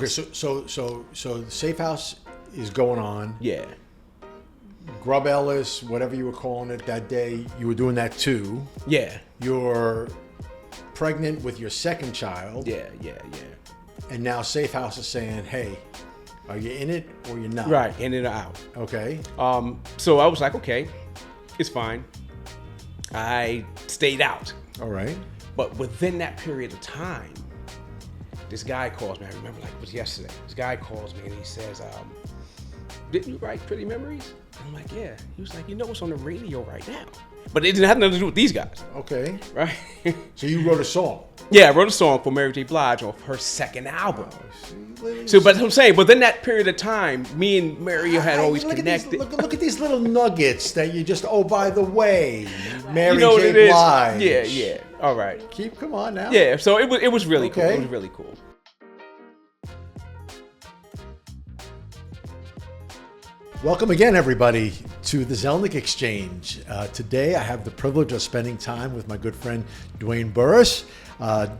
Okay, so the safe house is going on. Yeah. Grub Ellis, whatever you were calling it that day, you were doing that too. Yeah. You're pregnant with your second child. Yeah. And now Safe House is saying, hey, are you in it or you're not? Right, in and out. Okay. So I was like, okay, it's fine. I stayed out. All right. But within that period of time, this guy calls me. I remember like it was yesterday. This guy calls me and he says, didn't you write Pretty Memories? I'm like, yeah. He was like, you know what's on the radio right now? But it didn't have nothing to do with these guys. Okay. Right? So you wrote a song? Yeah, I wrote a song for Mary J. Blige off her second album. Oh, So, but I'm saying, within that period of time, me and Mary had always look connected. Look at these little nuggets that you just, oh, by the way, Mary You know what J. it is? Blige. Yeah. All right. Come on now. Yeah, so it was really cool. Okay. It was really cool. Welcome again, everybody, to the Zelnik Exchange. Today, I have the privilege of spending time with my good friend, Duane Burress.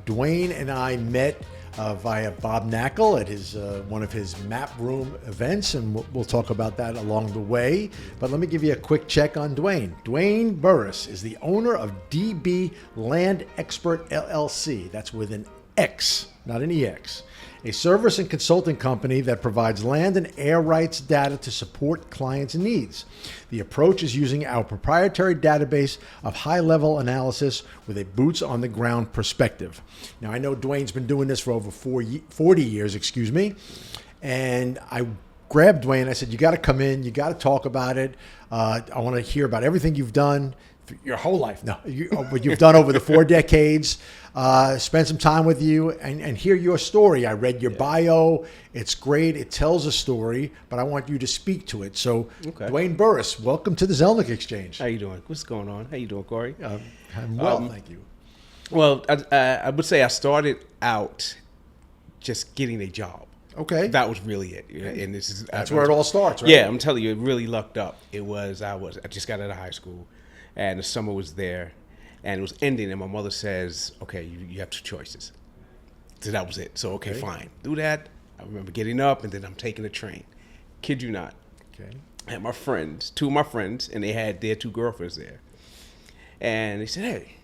Duane and I met via Bob Knackle at his one of his map room events, and we'll talk about that along the way. But let me give you a quick check on Duane. Duane Burress is the owner of DB Landxpert LLC. That's with an X, not an EX. A service and consulting company that provides land and air rights data to support clients' needs. The approach is using our proprietary database of high-level analysis with a boots-on-the-ground perspective. Now, I know Duane's been doing this for over 40 years, and I grabbed Duane. I said, you got to come in. You got to talk about it. I want to hear about everything you've done your whole life. No, what you've done over the 4 decades. Spend some time with you and hear your story. I read your bio. It's great. It tells a story, but I want you to speak to it. So, okay. Duane Burress, welcome to the Zelnik Exchange. How you doing? What's going on? How you doing, Cory? I'm well, thank you. Well, I would say I started out just getting a job. Okay. That was really it. And that's where it all starts, right? Yeah, I'm telling you, it really lucked up. I just got out of high school, and the summer was there. And it was ending, and my mother says, okay, you have two choices. So that was it. So, okay, fine. Do that. I remember getting up, and then I'm taking a train. Kid you not. Okay. I had two of my friends, and they had their two girlfriends there. And they said, hey,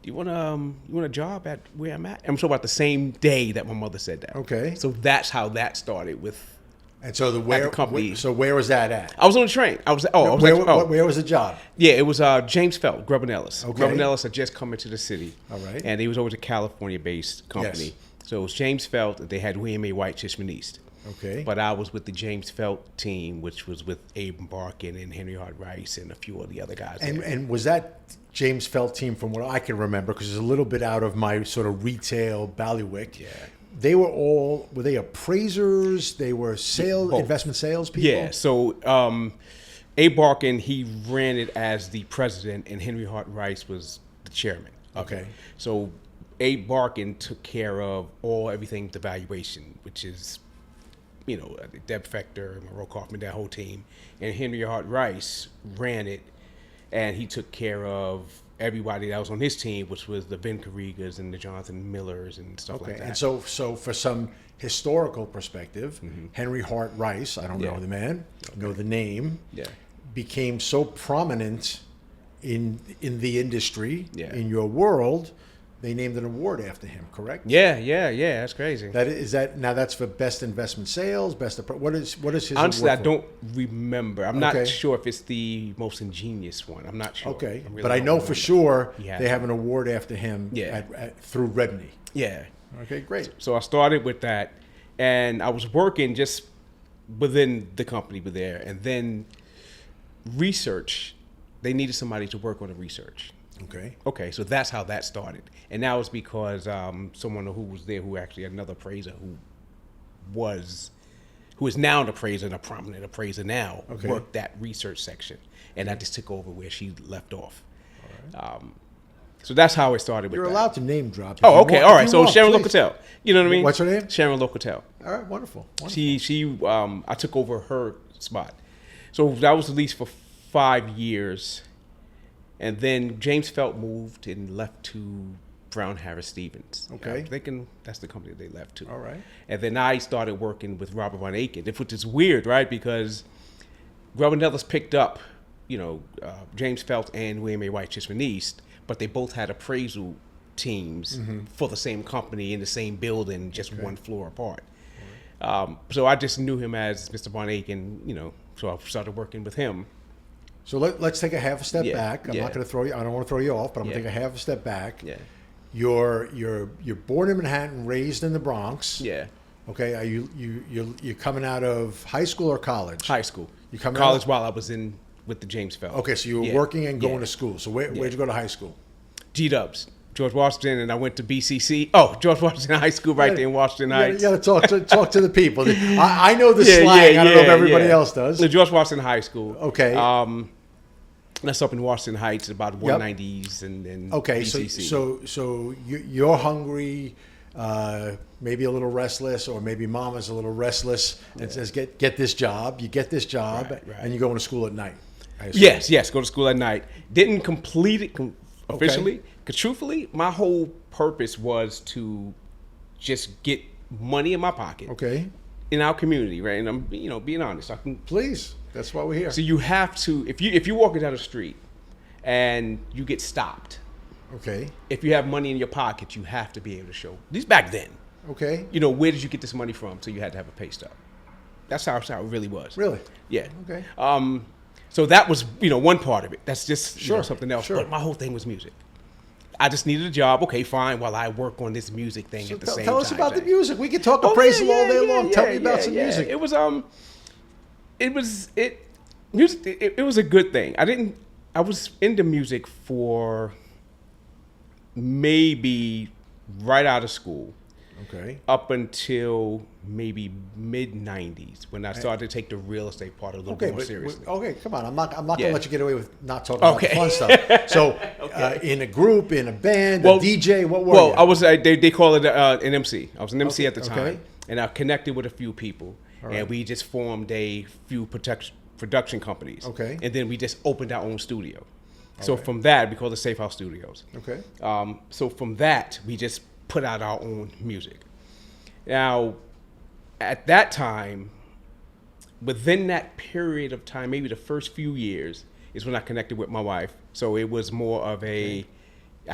do you want a job at where I'm at? I'm talking about the same day that my mother said that. Okay. So that's how that started with. And so the company. So where was that at? I was on the train. Where was the job? Yeah, it was James Felt, Grubb & Ellis. Okay. Grubb & Ellis had just come into the city. All right. And he was always a California-based company. Yes. So it was James Felt, and they had William A. White, Tishman East. Okay. But I was with the James Felt team, which was with Abe Barkin and Henry Hart Rice and a few of the other guys. And was that James Felt team, from what I can remember, because it's a little bit out of my sort of retail bailiwick. Yeah. They were they appraisers? They were investment sales people? Yeah. So Abe Barkin, he ran it as the president, and Henry Hart Rice was the chairman. Okay. So Abe Barkin took care of everything, the valuation, which is, Deb Fector, Monroe Kaufman, that whole team. And Henry Hart Rice ran it, and he took care of everybody that was on his team, which was the Ben Carrigas and the Jonathan Millers and stuff like that. And so for some historical perspective, Henry Hart Rice, I don't know the man, know the name, became so prominent in the industry, in your world, they named an award after him, correct? Yeah, that's crazy. Now that's for best investment sales, what is his Honestly, award I don't remember. I'm not sure if it's the most ingenious one. I'm not sure. Okay, really but I know for sure they have an award after him through Rebney. Yeah. Okay, great. So I started with that, and I was working just within the company there, and then research. They needed somebody to work on the research. Okay, so that's how that started. And that was because someone who was there, who actually another appraiser who is now an appraiser and a prominent appraiser now, worked that research section. And I just took over where she left off. All right. So that's how it started with You're allowed to name drop. Oh, okay, all right. So Sharon Locatel. You know what I mean? What's her name? Sharon Locatel. All right, wonderful. She I took over her spot. So that was at least for 5 years. And then James Felt moved and left to Brown Harris Stevens. Okay. I'm thinking that's the company they left to. All right. And then I started working with Robert Von Aiken, which is weird, right? Because Robert Nellis picked up, James Felt and William A. White just released, but they both had appraisal teams for the same company in the same building, just one floor apart. Right. So I just knew him as Mr. Von Aiken, so I started working with him. So let's take a half a step back. I'm not going to throw you. I don't want to throw you off, but I'm going to take a half a step back. Yeah. You're born in Manhattan, raised in the Bronx. Yeah. Okay. Are you're coming out of high school or college? High school. You coming college out? while I was in with the James Felt. Okay, so you were working and going to school. So where'd you go to high school? G-Dubs. George Washington, and I went to BCC. Oh, George Washington High School there in Washington Heights. You got to talk to the people. I know the slang. I don't know if everybody else does. George Washington High School. Okay. That's up in Washington Heights, about 190s and okay, BCC. So you're hungry, maybe a little restless, or maybe mama's a little restless and says, get this job. You get this job, right. And you're going to school at night. Yes, go to school at night. Didn't complete it officially. Because truthfully, my whole purpose was to just get money in my pocket. Okay. In our community, right? And I'm, being honest. Please, that's why we're here. So you have to, if you're walking down the street and you get stopped. Okay. If you have money in your pocket, you have to be able to show. At least back then. Okay. Where did you get this money from? So you had to have a pay stub. That's how it really was. Really? Yeah. Okay. So that was, one part of it. That's just something else. Sure. But my whole thing was music. I just needed a job. Okay, fine. While I work on this music thing at the same time. Tell us about the music. We could talk appraisal all day long. Tell me about some music. It was a good thing. I was into music for maybe right out of school. Okay. Up until maybe mid-90s when I started to take the real estate part a little more seriously. Okay, come on. I'm not going to let you get away with not talking about the fun stuff. So in a group, in a band, a DJ, what were you? I was, they call it an MC. I was an MC at the time. And I connected with a few people. Right. And we just formed a few production companies. Okay. And then we just opened our own studio. So from that, we call it Safe House Studios. Okay. So from that, we just put out our own music. Now, at that time, within that period of time, maybe the first few years, is when I connected with my wife. So it was more of I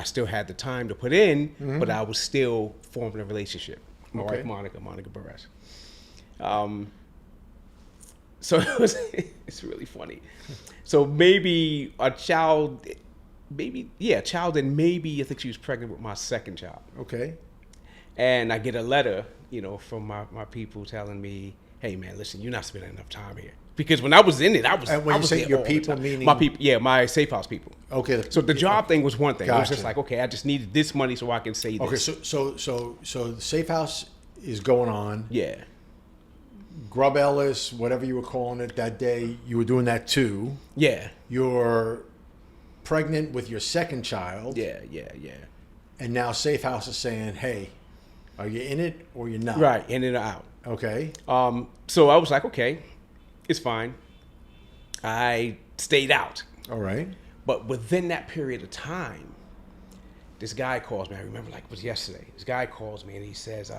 still had the time to put in, but I was still forming a relationship. My wife, Monica Burress. So it's really funny. So maybe a child, and maybe I think she was pregnant with my second child. Okay. And I get a letter, from my people telling me, hey man, listen, you're not spending enough time here. Because when I was in it, I was. And when you say your people, meaning my people, my safe house people. Okay. So the job thing was one thing. Gotcha. It was just like, okay, I just needed this money so I can say this. Okay, so the safe house is going on. Yeah. Grub Ellis, whatever you were calling it that day, you were doing that too. Yeah. You're pregnant with your second child. Yeah. And now Safe House is saying, hey, are you in it or you're not? Right, in and out. Okay. So I was like, okay, it's fine. I stayed out. All right. But within that period of time, this guy calls me. I remember like it was yesterday. This guy calls me and he says,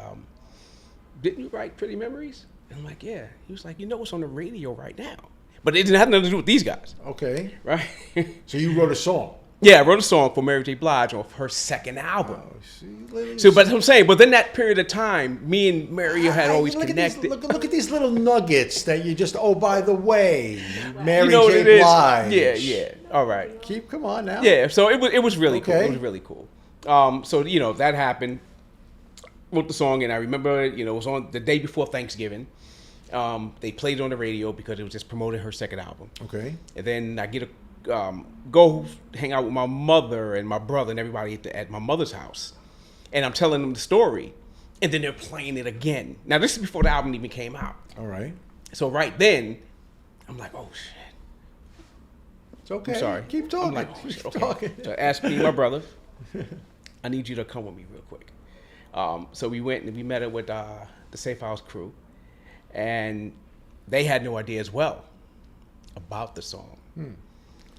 didn't you write Pretty Memories? And I'm like, yeah. He was like, what's on the radio right now? But it didn't have nothing to do with these guys. Okay. Right? So you wrote a song? Yeah, I wrote a song for Mary J. Blige off her second album. Oh, so, but I'm saying, within that period of time, me and Mary had always connected. Look at these little nuggets that you just, by the way, Mary J. Blige. Yeah. All right. Come on now. Yeah, so it was really cool. It was really cool. So, that happened. Wrote the song, and I remember, it was on the day before Thanksgiving. They played it on the radio because it was just promoting her second album. Okay. And then I get go hang out with my mother and my brother and everybody at my mother's house. And I'm telling them the story. And then they're playing it again. Now, this is before the album even came out. All right. So right then, I'm like, oh, shit. It's okay. I'm sorry. Keep talking. I'm like, oh, shit, okay. Talking. So I asked me, my brother, I need you to come with me real quick. So we went and we met up with the Safe House crew. And they had no idea as well about the song.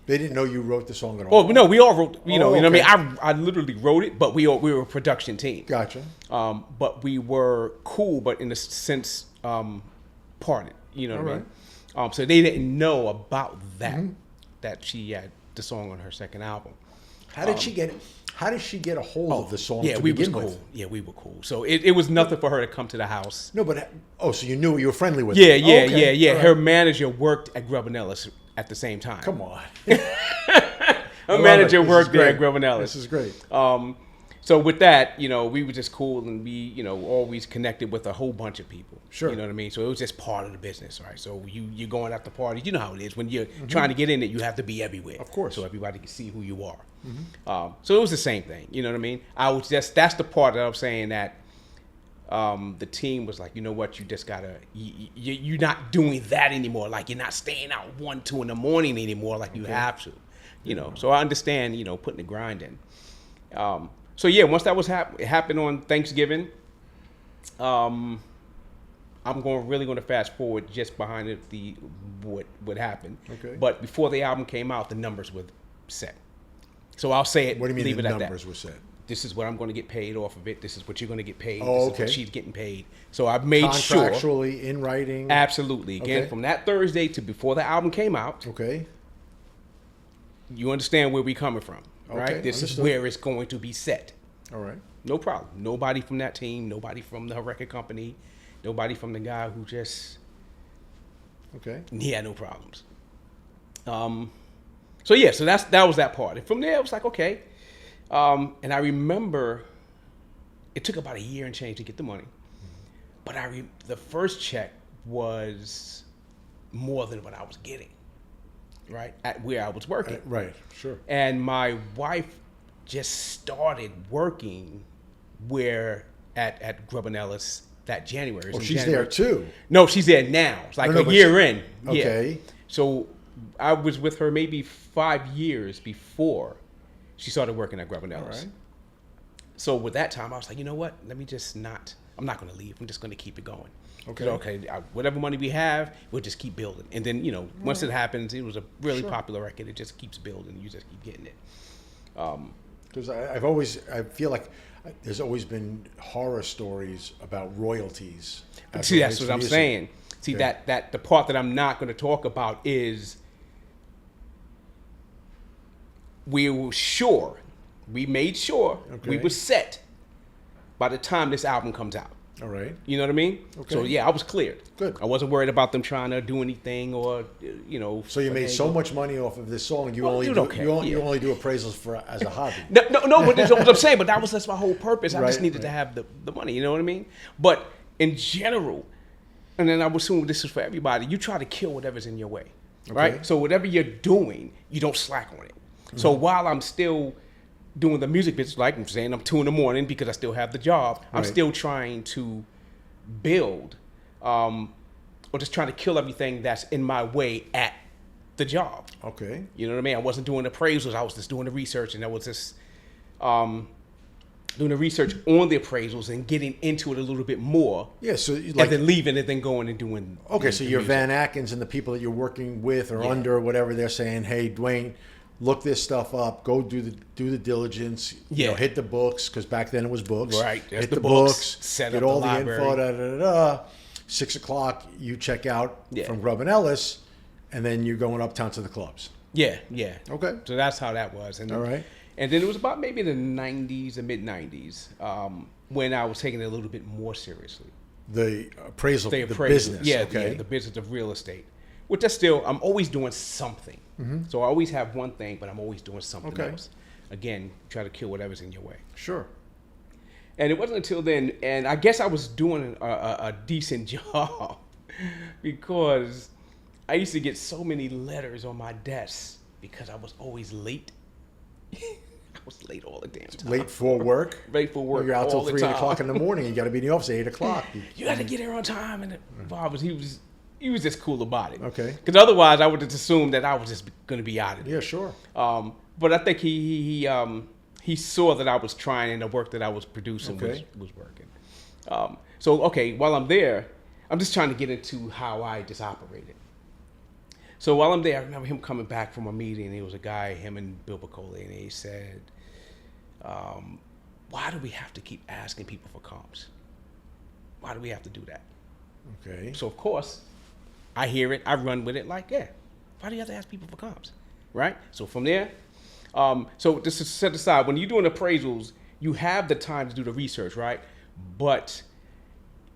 They didn't know you wrote the song at all? Oh, no, we all wrote, you know what I okay. mean? I literally wrote it, but we were a production team. Gotcha. But we were cool, but in a sense, parted. You know what I mean? So they didn't know about that, that she had the song on her second album. How did she get a hold of the song yeah, to we was begin cool. with? Yeah, we were cool. So it was nothing for her to come to the house. No, but, so you knew you were friendly with Yeah, her? yeah, Okay. yeah. All right. Her manager worked at Grubb & Ellis at the same time. Come on. Her manager worked there at great. Grubb & Ellis. This is great. So with that, you know, we were just cool, and we, you know, always connected with a whole bunch of people. Sure. You know what I mean? So it was just part of the business, right? So you're going out to parties. You know how it is. When you're trying to get in it, you have to be everywhere. Of course. So everybody can see who you are. So it was the same thing. You know what I mean? That's the part that I'm saying that the team was like, you know what? You just gotta, you're not doing that anymore. Like, you're not staying out 1, 2 in the morning anymore like you have to. You know, so I understand, you know, putting the grind in. So yeah, once that was it happened on Thanksgiving. I'm really going to fast forward just behind what happened. Okay. But before the album came out, the numbers were set. So I'll say it. What do you mean leave the it at numbers that. were set? This is what I'm going to get paid off of it. This is what you're going to get paid. Oh, this is okay. what she's getting paid. So I've made sure. Contractually, in writing? Absolutely. Again, Okay. from that Thursday to before the album came out, Okay. you understand where we're coming from, right? Okay, This is understood. where it's going to be set. All right. No problem. Nobody from that team, nobody from the record company, nobody from the guy who just, Okay. he had no problems. So yeah, so that was that part. And from there, it was like, okay. And I remember it took about a year and change to get the money. But the first check was more than what I was getting, right? At where I was working. Right. Sure. And my wife just started working at Grubb & Ellis that January. Oh, she's there too. No, she's there now. It's like No, a but year in. Okay. Yeah. So I was with her maybe 5 years before she started working at Grubb & Ellis. All right. So with that time, I was like, you know what? I'm not going to leave. I'm just going to keep it going. Okay. Whatever money we have, we'll just keep building. And then, you know, once it happens, it was a really popular record. It just keeps building. You just keep getting it. Because I feel like there's always been horror stories about royalties. See, that's what I'm saying. See, Okay. that the part that I'm not going to talk about is we made sure we were set by the time this album comes out. All right. You know what I mean? Okay. So yeah, I was cleared. Good. I wasn't worried about them trying to do anything or, you know. So you made so much money off of this song, you only do appraisals as a hobby. No, but that's what I'm saying. But that's my whole purpose. I just Right, needed to have the money. You know what I mean? But in general, and then I would assume this is for everybody. You try to kill whatever's in your way, right? So whatever you're doing, you don't slack on it. So while I'm still doing the music business, like I'm saying, I'm 2 in the morning because I still have the job. I'm Right. still trying to build, or just trying to kill everything that's in my way at the job. Okay. You know what I mean? I wasn't doing appraisals. I was just doing the research, and I was just doing the research on the appraisals and getting into it a little bit more. Yeah. So And then leaving and then going and doing. Okay, so the your music. Van Ackens and the people that you're working with or under, whatever, they're saying, hey, Duane, look this stuff up. Go do the diligence. You know, hit the books, because back then it was books. Right. Hit the books. Set get up all the the library. info. Da, da, da, da. 6 o'clock, you check out from Grubb & Ellis, and then you're going uptown to the clubs. Yeah. Okay. So that's how that was. And All right. And then it was about maybe the 90s and mid 90s when I was taking it a little bit more seriously. The appraisal, the appraisal. business. Yeah, Okay. the business of real estate. Which I'm always doing something. So I always have one thing, but I'm always doing something else. Again, try to kill whatever's in your way. Sure. And it wasn't until then, and I guess I was doing a decent job because I used to get so many letters on my desk because I was always late. I was late all the damn time. Late for work? Late for work. Well, you're out till all the 3 time. o'clock in the morning. You got to be in the office at 8 o'clock. You got to get here on time. And Bob he was just cool about it. Okay. Because otherwise, I would have assumed that I was just going to be out of it. Yeah, sure. But I think he saw that I was trying, and the work that I was producing was working. So while I'm there, I'm just trying to get into how I just operated. So while I'm there, I remember him coming back from a meeting. It was a guy, him and Bill Bacoli, and he said, why do we have to keep asking people for comps? Why do we have to do that? Okay. So, of course, I hear it. I run with it like, yeah, why do you have to ask people for comps? Right? So from there, so just to set aside, when you're doing appraisals, you have the time to do the research, right? But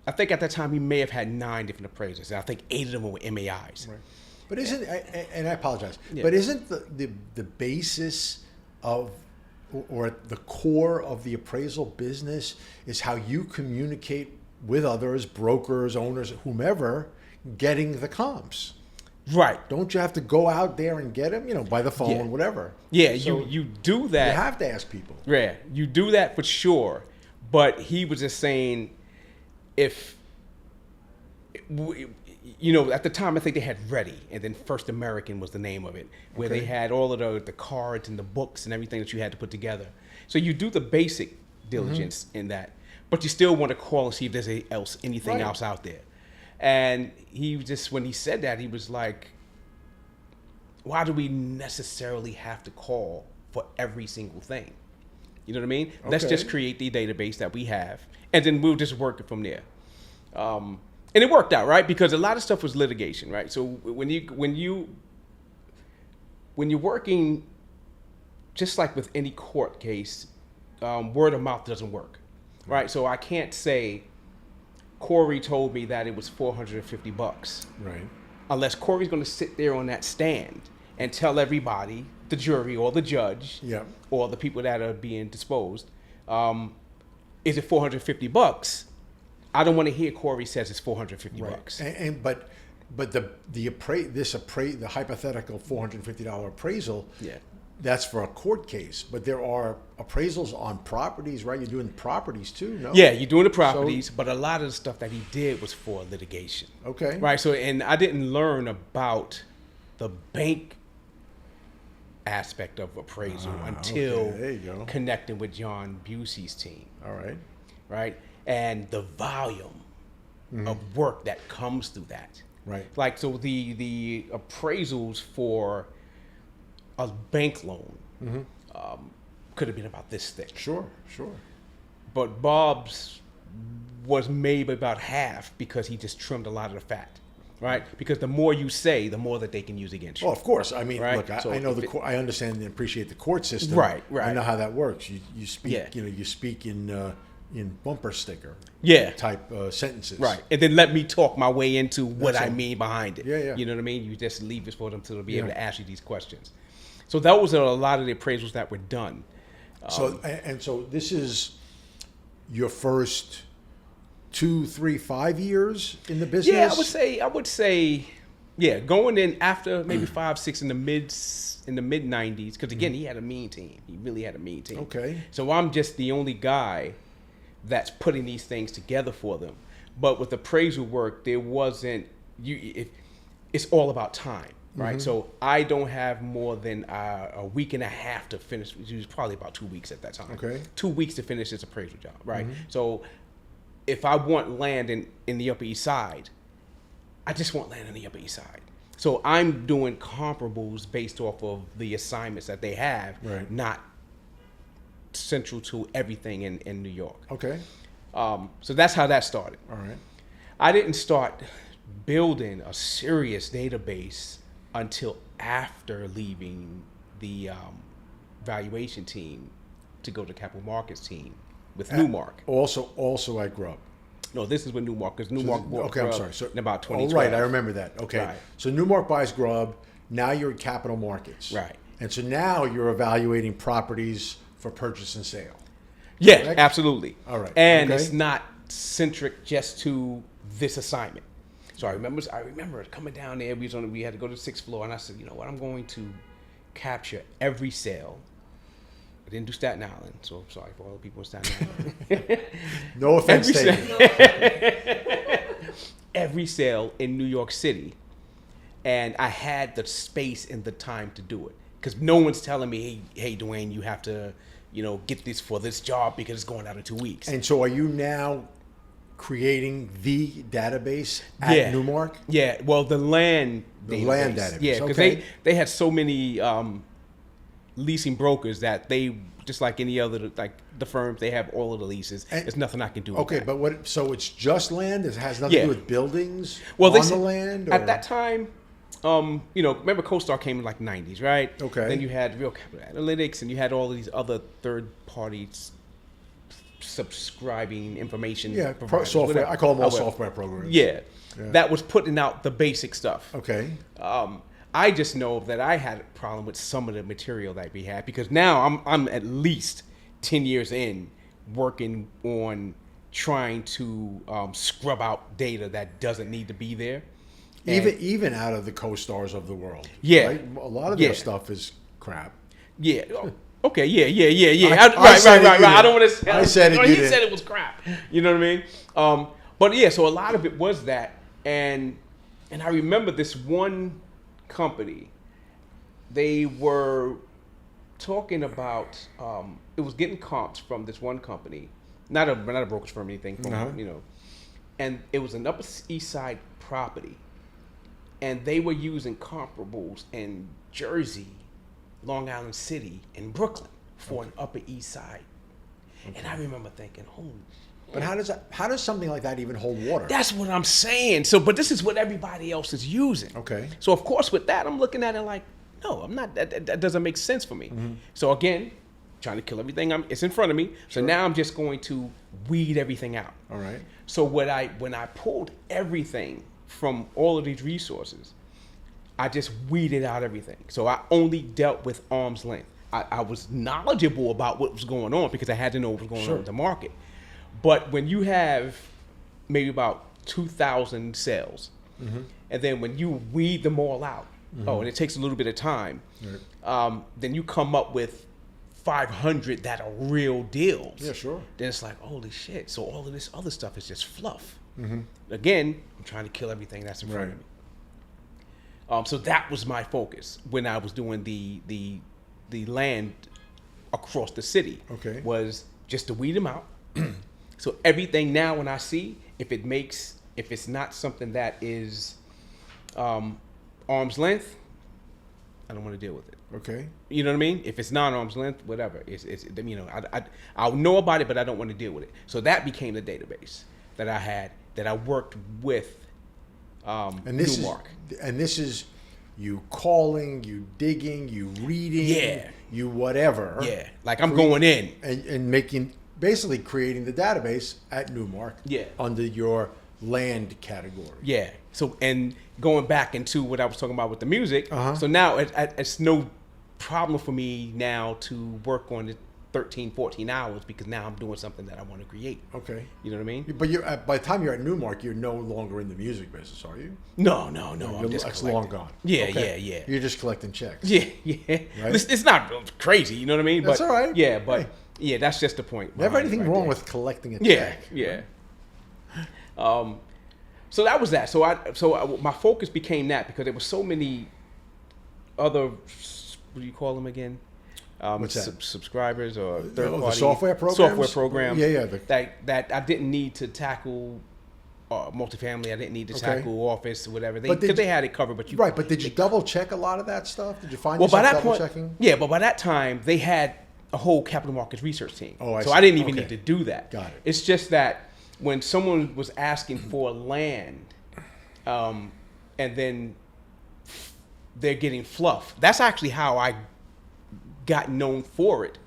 I think at that time he may have had 9 different appraisers, and I think 8 of them were MAIs. Right. But isn't, and I apologize, Yeah. but isn't the basis of, or the core of the appraisal business is how you communicate with others, brokers, owners, whomever, getting the comps? Right. Don't you have to go out there and get them, by the phone, Yeah. whatever? Yeah, So you do that. You have to ask people. Yeah, you do that for sure. But he was just saying, if, at the time I think they had Ready, and then First American was the name of it, where Okay. they had all of the cards and the books and everything that you had to put together. So you do the basic diligence in that, but you still want to call and see if there's anything Right. else out there. And he just, when he said that, he was like, why do we necessarily have to call for every single thing? You know what I mean? Let's Okay. just create the database that we have, and then we'll just work it from there. And it worked out, right? Because a lot of stuff was litigation, right? So when you're working, just like with any court case, word of mouth doesn't work, right? So I can't say Cory told me that it was $450, Right. unless Cory's going to sit there on that stand and tell everybody, the jury or the judge, Yeah. or the people that are being disposed, is it $450? I don't want to hear Cory says it's $450. But the hypothetical $450 appraisal, Yeah. that's for a court case. But there are appraisals on properties, right? You're doing properties too, no? Yeah, you're doing the properties, but a lot of the stuff that he did was for litigation. Okay. Right. So, and I didn't learn about the bank aspect of appraisal until okay. There you go. connecting with John Busey's team. All right. Right. And the volume of work that comes through that. Right. Like, so the appraisals for a bank loan could have been about this thick. Sure. But Bob's was maybe about half because he just trimmed a lot of the fat, right? Because the more you say, the more that they can use against you. Well, of course. I mean, Right. look, So I know if I understand and appreciate the court system. Right. I know how that works. You speak. Yeah. You speak in bumper sticker. Yeah. Type sentences. Right. And then let me talk my way into what That's I all. mean behind it. Yeah. You know what I mean? You just leave it for them to be able Yeah. to ask you these questions. So that was a lot of the appraisals that were done. So so this is your first 2, 3, 5 years in the business? Yeah, I would say, yeah, going in after maybe 5, 6 in the mid 90s, because again, he had a mean team. He really had a mean team. Okay. So I'm just the only guy that's putting these things together for them. But with appraisal work, there wasn't it's all about time, right? So I don't have more than a week and a half to finish. It was probably about 2 weeks at that time. Okay. 2 weeks to finish this appraisal job, right? So if I want land in the Upper East Side, I just want land in the Upper East Side. So I'm doing comparables based off of the assignments that they have, Right. not central to everything in New York. Okay. So that's how that started. All right. I didn't start building a serious database until after leaving the valuation team to go to capital markets team with Newmark. Also at Grubb. No, this is with Newmark, because Newmark bought Okay, I'm Grubb sorry. So, in about oh, 2012. right, I remember that. Okay. Right. So Newmark buys Grubb. Now you're at capital markets. Right. And so now you're evaluating properties for purchase and sale. Yeah, Correct? absolutely. All right. And Okay. it's not centric just to this assignment. So I remember coming down there. We had to go to the 6th floor, and I said, you know what? I'm going to capture every sale. I didn't do Staten Island, so I'm sorry for all the people in Staten Island. No offense taken. Every sale in New York City, and I had the space and the time to do it, because no one's telling me, hey, Duane, you have to, get this for this job because it's going out in 2 weeks. And so are you now creating the database at Newmark? Yeah, well, the land database. Yeah, because they had so many leasing brokers that they, just like any other, like the firms, they have all of the leases. There's nothing I can do with that. But so it's just land? It has nothing to do with buildings on the land? Or? At that time, remember CoStar came in like 90s, right? Okay. Then you had Real Capital Analytics, and you had all of these other third parties subscribing information. Yeah, software. Whatever. I call them all software programs. Yeah, that was putting out the basic stuff. Okay. I just know that I had a problem with some of the material that we had, because now I'm at least 10 years in working on trying to scrub out data that doesn't need to be there. Even out of the CoStars of the world. Yeah. Right? A lot of their stuff is crap. Yeah. Okay. Yeah. Right. I don't want to. I said it. He said it was crap. You know what I mean? But yeah. So a lot of it was that, and I remember this one company. They were talking about it was getting comps from this one company, not a brokerage firm or anything. From and it was an Upper East Side property, and they were using comparables in Jersey, Long Island City, and Brooklyn for an Upper East Side. Okay. And I remember thinking, holy. But how does something like that even hold water? That's what I'm saying. So, but this is what everybody else is using. Okay. So of course with that, I'm looking at it like, no, I'm not. That doesn't make sense for me. Mm-hmm. So again, trying to kill everything. It's in front of me. So now I'm just going to weed everything out. All right. So when I pulled everything from all of these resources, I just weeded out everything. So I only dealt with arm's length. I was knowledgeable about what was going on because I had to know what was going on in the market. But when you have maybe about 2,000 sales, and then when you weed them all out, and it takes a little bit of time, then you come up with 500 that are real deals. Yeah, sure. Then it's like, holy shit. So all of this other stuff is just fluff. Again, I'm trying to kill everything that's in front of me. So that was my focus when I was doing the land across the city. Okay. Was just to weed them out. So everything now when I see, if it's not something that is arm's length, I don't want to deal with it. Okay. You know what I mean? If it's not arm's length, whatever. I'll know about it, but I don't want to deal with it. So that became the database that I had, that I worked with Newmark. And this is you calling, you digging, you reading, you whatever. Yeah, like I'm going in. And making, basically creating the database at Newmark under your land category. Yeah. So, and going back into what I was talking about with the music, so now it's no problem for me now to work on it 13, 14 hours because now I'm doing something that I want to create. Okay. You know what I mean? But by the time you're at Newmark, you're no longer in the music business, are you? No. I'm just it's long gone. Yeah. You're just collecting checks. Yeah. Right? It's not crazy, you know what I mean? That's all right. Yeah, but yeah, that's just the point. Never anything wrong with collecting a check. Yeah. So that was that. So my focus became that because there were so many other, what do you call them again? What's that? Subscribers or third party the software programs. Software programs. Yeah. That I didn't need to tackle multifamily. I didn't need to tackle office or whatever. Because they had it covered. But but did you double check a lot of that stuff? Did you find yourself double checking? Yeah, but by that time they had a whole capital markets research team. Oh, I see. So I didn't even need to do that. Got it. It's just that when someone was asking for land, and then they're getting fluff. That's actually how I got known for it,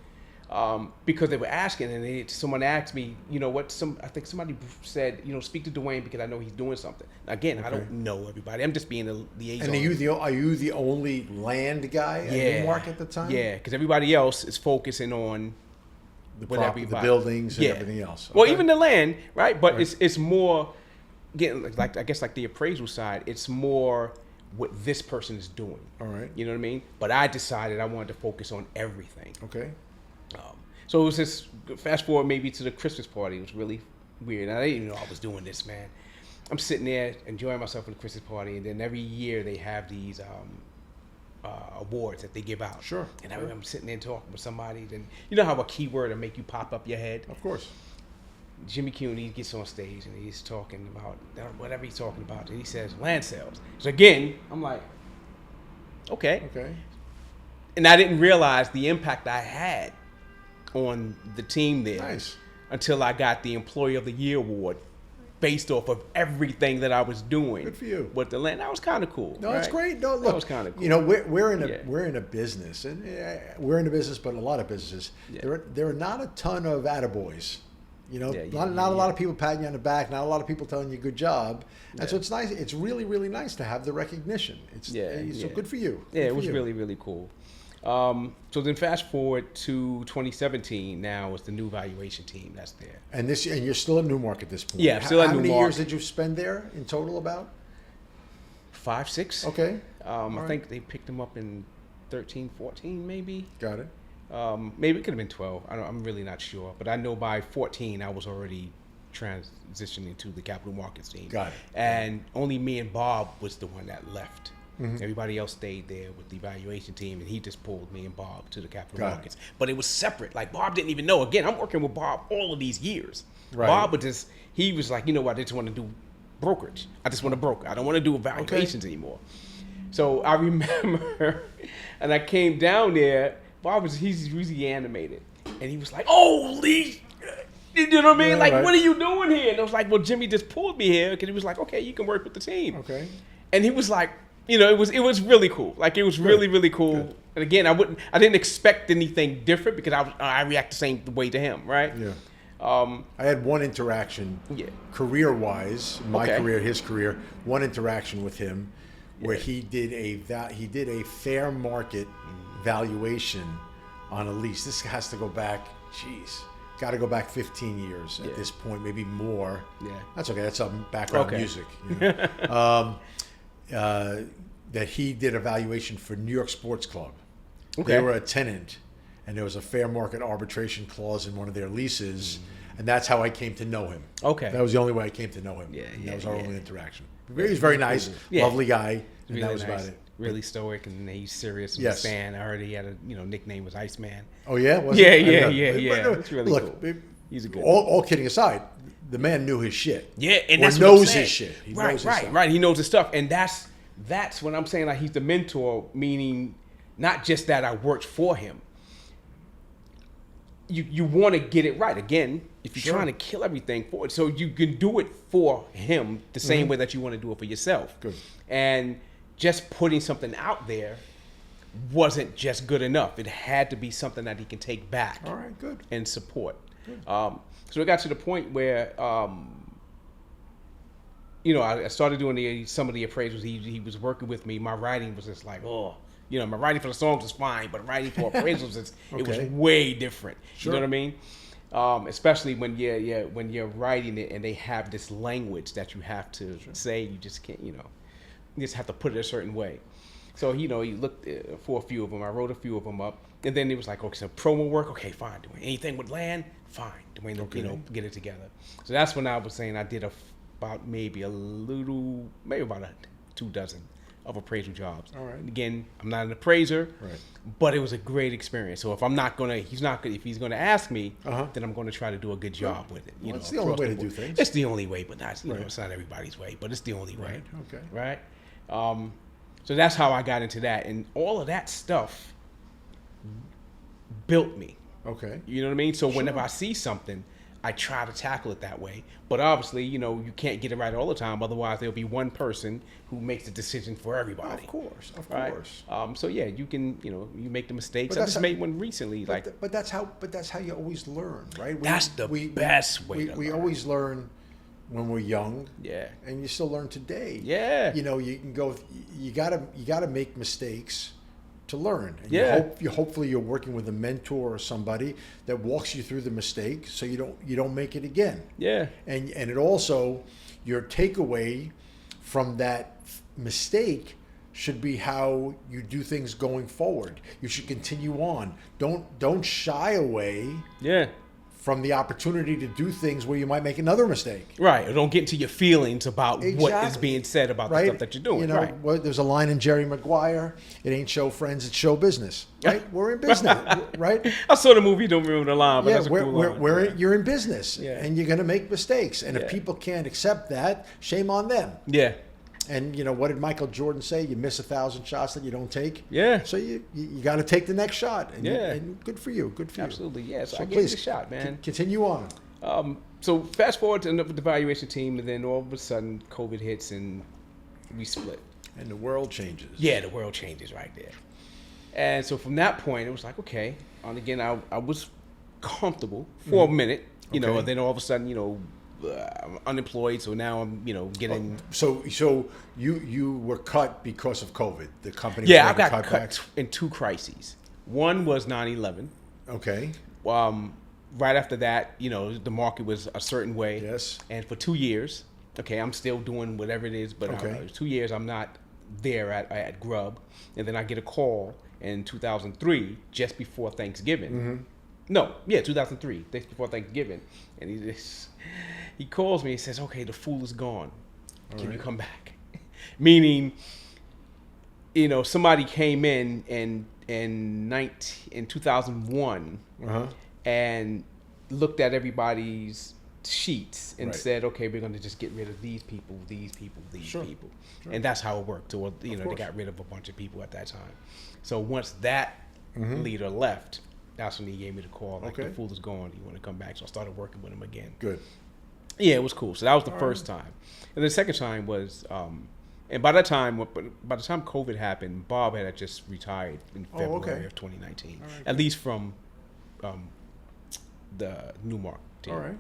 because they were asking, and someone asked me, I think somebody said, speak to Duane because I know he's doing something. Again, I don't know everybody. I'm just being a liaison. And are you the only land guy at Newmark at the time? Yeah, because everybody else is focusing on the buildings and everything else. Okay. Well, even the land, right? But it's more getting like the appraisal side. It's more what this person is doing. All right. You know what I mean? But I decided I wanted to focus on everything. Okay. So it was this, fast forward maybe to the Christmas party. It was really weird. I didn't even know I was doing this, man. I'm sitting there enjoying myself at the Christmas party, and then every year they have these awards that they give out. Sure. And I remember sitting there talking with somebody, then you know how a keyword will make you pop up your head? Of course. Jimmy Cooney gets on stage and he's talking about whatever he's talking about. And he says land sales. So again, I'm like, okay. And I didn't realize the impact I had on the team there until I got the Employee of the Year award based off of everything that I was doing. Good for you. With the land, that was kind of cool. No, right? It's great. No, look, that was kind of cool. You know, we're in a business, and we're in a business, but a lot of businesses. Yeah. There are not a ton of attaboys. You know, not a lot of people patting you on the back. Not a lot of people telling you good job. And so it's nice. It's really, really nice to have the recognition. So good for you. Yeah, it was really, really cool. So then fast forward to 2017. Now it's the new valuation team that's there. And you're still at Newmark at this point. Yeah, still at Newmark. How many years did you spend there in total? About 5, 6. Okay. I think they picked them up in 13, 14 maybe. Got it. Maybe it could have been 12. I'm really not sure. But I know by 14 I was already transitioning to the capital markets team. Got it. And only me and Bob was the one that left. Mm-hmm. Everybody else stayed there with the evaluation team, and he just pulled me and Bob to the capital markets. But it was separate. Like, Bob didn't even know. Again, I'm working with Bob all of these years. Right. Bob he was like, you know what, I just want to do brokerage. I just want to broker. I don't want to do evaluations anymore. So I remember, and I came down there, Bob he's really animated. And he was like, holy, you know what I mean? What are you doing here? And I was like, well, Jimmy just pulled me here. Because he was like, okay, you can work with the team. Okay. And he was like, you know, it was really cool. Like, it was really, really cool. Good. And again, I didn't expect anything different because I react the same way to him, right? Yeah. I had one interaction, career-wise, my career, his career. One interaction with him, where he did a fair market valuation on a lease. This has to go back. Got to go back 15 years at this point, maybe more. Yeah, that's okay. That's some background music. You know? That he did a valuation for New York Sports Club. Okay. They were a tenant, and there was a fair market arbitration clause in one of their leases, and that's how I came to know him. Okay. That was the only way I came to know him. That was our only interaction. He was very nice, lovely guy, and really that was about it. Really stoic, and he's serious with the stand. I heard he had a nickname was Iceman. Oh yeah? Yeah. It's really cool. He's a good all kidding aside, the man knew his shit. Yeah, and that's what knows his shit. He knows his stuff. Right. He knows his stuff, and that's when I'm saying like he's the mentor, meaning not just that I worked for him. You want to get it right. Again, if you're trying to kill everything for it, so you can do it for him the same way that you want to do it for yourself. Good. And just putting something out there wasn't just good enough. It had to be something that he can take back. All right, good. And support. Good. So it got to the point where I started doing some of the appraisals. He was working with me. My writing was just like, my writing for the songs is fine, but writing for appraisals it was way different. Sure. You know what I mean? Especially when you're writing it and they have this language that you have to say. You just can't, you just have to put it a certain way. So he looked for a few of them. I wrote a few of them up, and then it was like, okay, so promo work, okay, fine. Doing anything with land, fine. Doing get it together. So that's when I was saying I did about 2 dozen of appraisal jobs. All right. And again, I'm not an appraiser, but it was a great experience. So if he's gonna ask me, then I'm gonna try to do a good job with it. It's the only way to do things. It's the only way, but not it's not everybody's way, but it's the only way. Okay. Right. So that's how I got into that, and all of that stuff built me. Okay. You know what I mean? So whenever I see something, I try to tackle it that way. But obviously, you can't get it right all the time. Otherwise, there'll be one person who makes the decision for everybody. Of course. So yeah, you can, you make the mistakes. I just made one recently. But that's how you always learn, right? That's the best way to learn. We always learn when we're young. Yeah. And you still learn today. Yeah. You can go. You gotta make mistakes to learn. And hopefully you're working with a mentor or somebody that walks you through the mistake so you don't make it again. Yeah. And it also, your takeaway from that mistake should be how you do things going forward. You should continue on. Don't shy away from the opportunity to do things where you might make another mistake. Right. Or don't get into your feelings about what is being said about the stuff that you're doing. You know, there's a line in Jerry Maguire, it ain't show friends, it's show business. Right? We're in business, right? I saw the movie, don't remember the line, but that's a cool line. You're in business, and you're going to make mistakes. And if people can't accept that, shame on them. Yeah. And, you know, what did Michael Jordan say? You miss 1,000 shots that you don't take. Yeah. So you got to take the next shot. And and good for you. Good for Absolutely. you. Yeah. So I please, gave it a shot, man. Continue on. So fast forward to the valuation team, and then all of a sudden COVID hits and we split. And the world changes. Yeah, the world changes right there. And so from that point, it was like, okay. And again, I was comfortable for a minute, you know, and then all of a sudden, you know, I'm unemployed, so now I'm, you know, getting. So you were cut because of COVID. The company. Yeah, I got cut in two crises. One was 9/11. Okay. Right after that, you know, the market was a certain way. Yes. And for 2 years, okay, I'm still doing whatever it is, but 2 years I'm not there at Grub, and then I get a call in 2003, just before Thanksgiving. Mm-hmm. No, yeah, 2003, just before Thanksgiving, and he calls me and says, "Okay, the fool is gone. Can you come back?" Meaning, you know, somebody came in 2001 and looked at everybody's sheets and said, "Okay, we're going to just get rid of these people, these people, these people," and that's how it worked. So, you know, they got rid of a bunch of people at that time. So once that leader left, that's when he gave me the call. Like, the fool is gone. You want to come back? So I started working with him again. Good. Yeah, it was cool. So that was the first time, and the second time was, and by the time COVID happened, Bob had just retired in February of 2019, at least from the Newmark team. All right.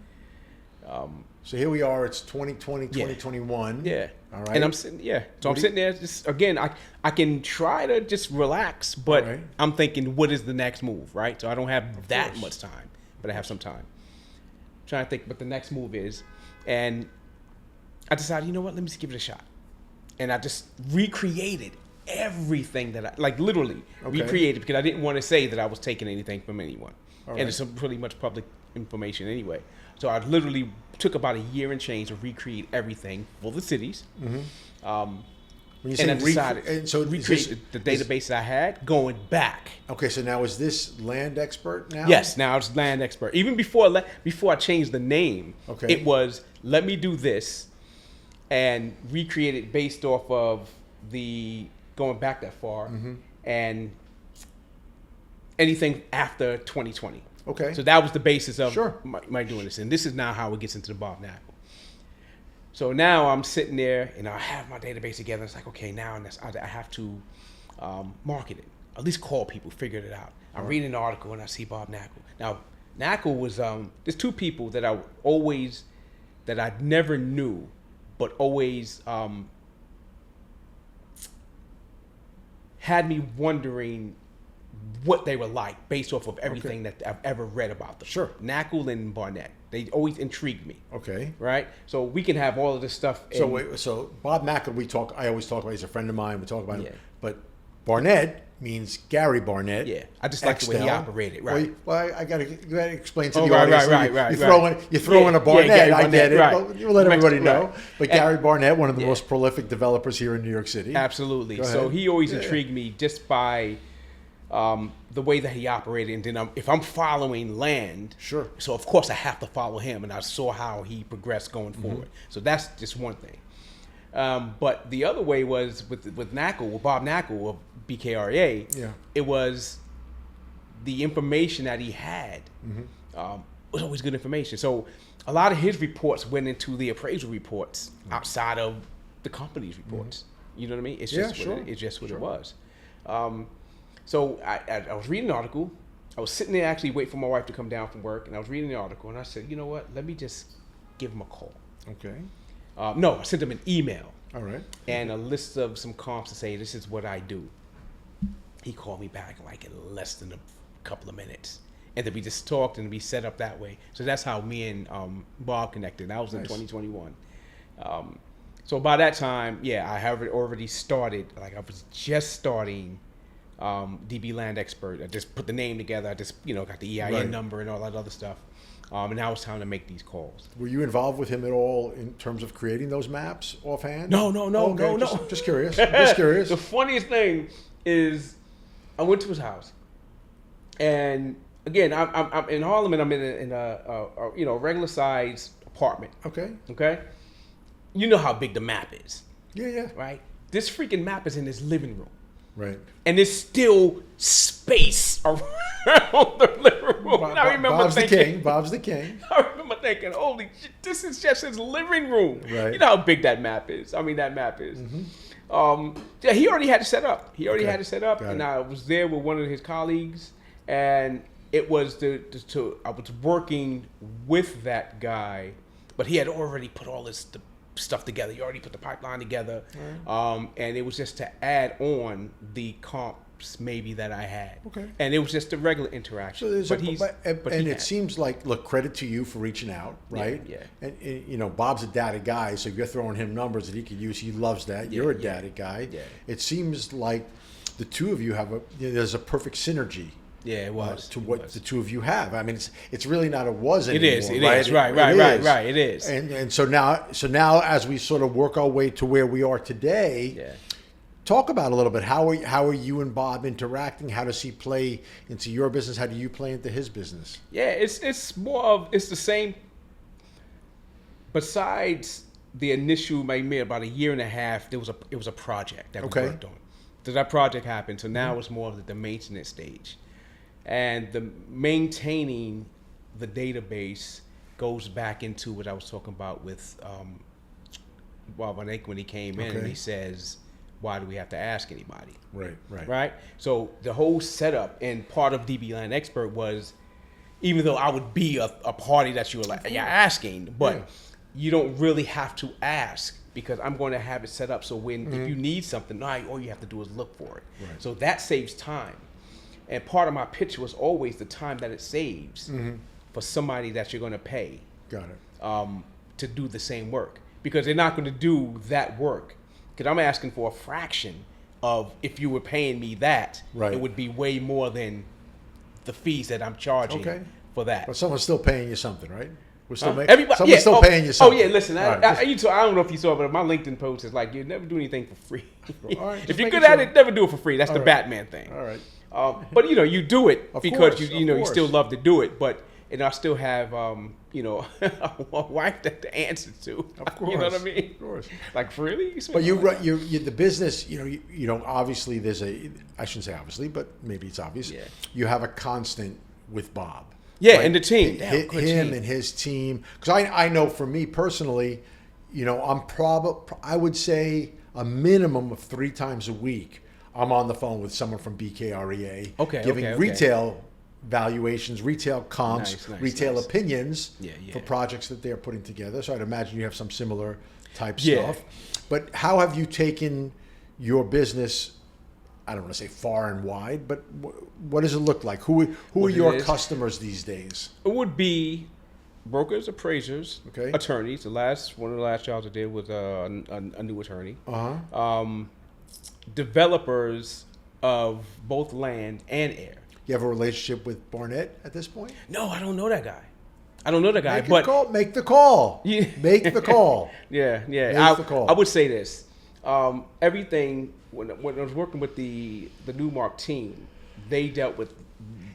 So here we are. It's 2020, 2021. Yeah. All right. And I'm sitting. Yeah. So I'm sitting there. Just again, I can try to just relax, but I'm thinking, what is the next move, right? So I don't have that much time, but I have some time. Trying to think what the next move is, and I decided, you know what? Let me just give it a shot, and I just recreated everything that I literally recreated, because I didn't want to say that I was taking anything from anyone, and it's pretty much public information anyway. So I literally took about a year and change to recreate everything for the cities. When you and say I decided so recreate the database I had going back. Okay, so now is this Landxpert now? Yes, now it's Landxpert. Even before I changed the name, it was, let me do this and recreate it based off of the going back that far and anything after 2020. Okay. So that was the basis of my doing this. And this is now how it gets into the Bob Knackle. So now I'm sitting there and I have my database together. It's like, okay, now I have to market it. At least call people, figure it out. I'm reading an article and I see Bob Knackle. Now, Knackle was, there's two people that I never knew, but always had me wondering what they were like based off of everything that I've ever read about them. Sure. Knackle and Barnett. They always intrigued me. Okay. Right? So we can have all of this stuff. So Bob Knackle, I always talk about, he's a friend of mine. We talk about him. But Barnett means Gary Barnett. Yeah. I just like the way he operated. Right. Well, I gotta explain to the audience. Right. You throw in a Barnett, I get it. Right. We'll let everybody know. But Gary Barnett, one of the most prolific developers here in New York City. Absolutely. So he always intrigued me just by the way that he operated, and then if I'm following Land, so of course I have to follow him, and I saw how he progressed going forward. So that's just one thing. But the other way was with Knackle, with Bob Knackle of BKREA, it was the information that he had was always good information. So a lot of his reports went into the appraisal reports outside of the company's reports. You know what I mean? It's just it's just what it was. So I was reading an article. I was sitting there actually waiting for my wife to come down from work, and I was reading the article, and I said, you know what? Let me just give him a call. Okay. No, I sent him an email. All right. And a list of some comps to say, this is what I do. He called me back like in less than a couple of minutes. And then we just talked and we set up that way. So that's how me and Bob connected. That was in 2021. So by that time, I have already started, like I was just starting DB Landxpert. I just put the name together. I just, got the EIN number and all that other stuff. And now it's time to make these calls. Were you involved with him at all in terms of creating those maps offhand? No. Just curious. Just curious. The funniest thing is, I went to his house, and again, I'm in Harlem, and I'm in a regular size apartment. Okay. Okay. You know how big the map is. Yeah. Right. This freaking map is in his living room. Right. And there's still space around the living room. I remember Bob's the king. I remember thinking, holy shit, this is just his living room. Right. You know how big that map is. That map is. Mm-hmm. He already had it set up. And I was there with one of his colleagues, and it was I was working with that guy, but he had already put all the stuff together. He already put the pipeline together. Right. And it was just to add on the comps maybe that I had. Okay. And it was just a regular interaction. So it seems like, look, credit to you for reaching out, right? Yeah. And Bob's a data guy, so you're throwing him numbers that he could use. He loves that. You're a data guy. Yeah. It seems like the two of you have there's a perfect synergy. Yeah, it was. The two of you have. I mean, it's really not a was anymore. It is. Right. It is. And so now as we sort of work our way to where we are today, talk about a little bit how are you and Bob interacting? How does he play into your business? How do you play into his business? Yeah, it's more of the same. Besides the initial, maybe about a year and a half, it was a project that we worked on. So that project happened. So now it's more of the maintenance stage. And the maintaining the database goes back into what I was talking about with Bob when he came in and he says, why do we have to ask anybody? Right. So the whole setup and part of DB Landxpert was, even though I would be a party that you were like, you're asking, but you don't really have to ask, because I'm going to have it set up so if you need something, all you have to do is look for it. Right. So that saves time. And part of my pitch was always the time that it saves for somebody that you're going to pay. Got it. To do the same work, because they're not going to do that work. Because I'm asking for a fraction of, if you were paying me that, it would be way more than the fees that I'm charging for that. But someone's still paying you something, right? We're still someone's still paying you something. Oh yeah, listen. I don't know if you saw, but my LinkedIn post is like, you never do anything for free. If you're good at it, never do it for free. That's the Batman thing. All right. But you do it because you still love to do it. But I still have a wife to answer to. Of course. You know what I mean? Of course. Like, really? But the business. Obviously there's I shouldn't say obviously, but maybe it's obvious. Yeah. You have a constant with Bob. Yeah, right? And the team. Him and his team. Because I know for me personally, I would say a minimum of 3 times a week, I'm on the phone with someone from BKREA, giving retail valuations, retail comps, retail opinions for projects that they're putting together. So I'd imagine you have some similar type stuff. But how have you taken your business, I don't want to say far and wide, but what does it look like? Who are your customers these days? It would be brokers, appraisers, attorneys. One of the last jobs I did was a new attorney. Developers of both land and air. You have a relationship with Barnett at this point? No, I don't know that guy. Make the call. Yeah. Make the call. Yeah. Make the call. I would say this. Everything, when I was working with the Newmark team, they dealt with.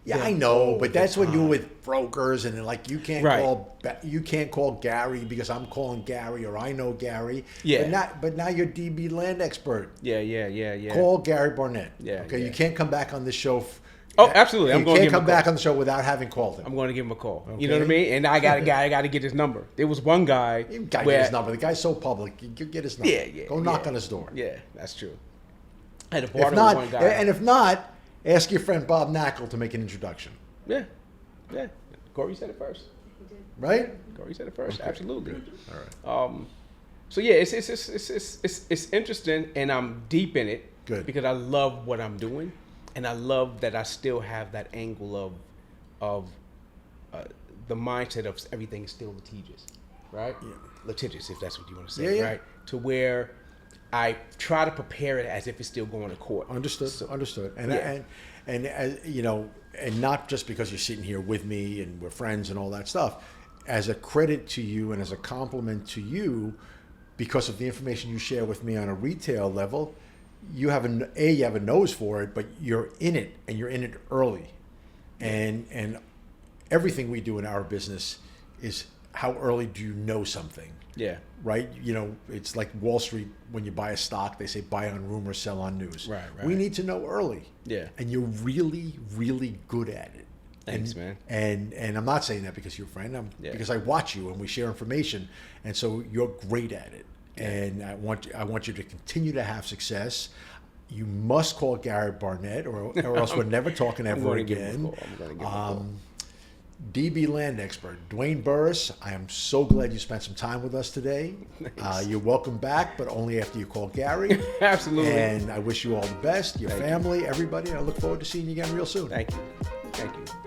Yeah, I know, but that's when you're with brokers and like you can't call Gary because I'm calling Gary or I know Gary. Yeah. But now you're DB Landxpert. Yeah. Call Gary Barnett. Yeah. Okay. Yeah. You can't come back on the show. Absolutely. You can't come back on the show without having called him. I'm going to give him a call. Okay. You know what I mean? And I got to get his number. There was one guy. You got to get his number. The guy's so public. You get his number. Yeah. Go knock on his door. Yeah, that's true. I had a barter with one guy. And if not, ask your friend Bob Knackle to make an introduction. Yeah. Cory said it first. Right? Cory said it first. Okay. Absolutely. Good. All right. So yeah, it's interesting, and I'm deep in it. Good. Because I love what I'm doing, and I love that I still have that angle of the mindset of everything is still litigious, right? Yeah. Litigious, if that's what you want to say, right? To where I try to prepare it as if it's still going to court. Understood. So, Understood. And yeah. and as you know, and not just because you're sitting here with me and we're friends and all that stuff, as a credit to you and as a compliment to you, because of the information you share with me on a retail level, you have you have a nose for it, but you're in it and you're in it early, and everything we do in our business is how early do you know something. Yeah. Right? You know, it's like Wall Street, when you buy a stock, they say buy on rumor, sell on news. Right. We need to know early. Yeah. And you're really, really good at it. Thanks, man. And I'm not saying that because you're a friend. Because I watch you and we share information, and so you're great at it. Yeah. And I want you to continue to have success. You must call Garrett Barnett, or else we're never talking ever again. I'm going to give him a call. DB Landxpert, Duane Burress, I am so glad you spent some time with us today. You're welcome back, but only after you call Gary. Absolutely. And I wish you all the best, your family, everybody. I look forward to seeing you again real soon. Thank you. Thank you.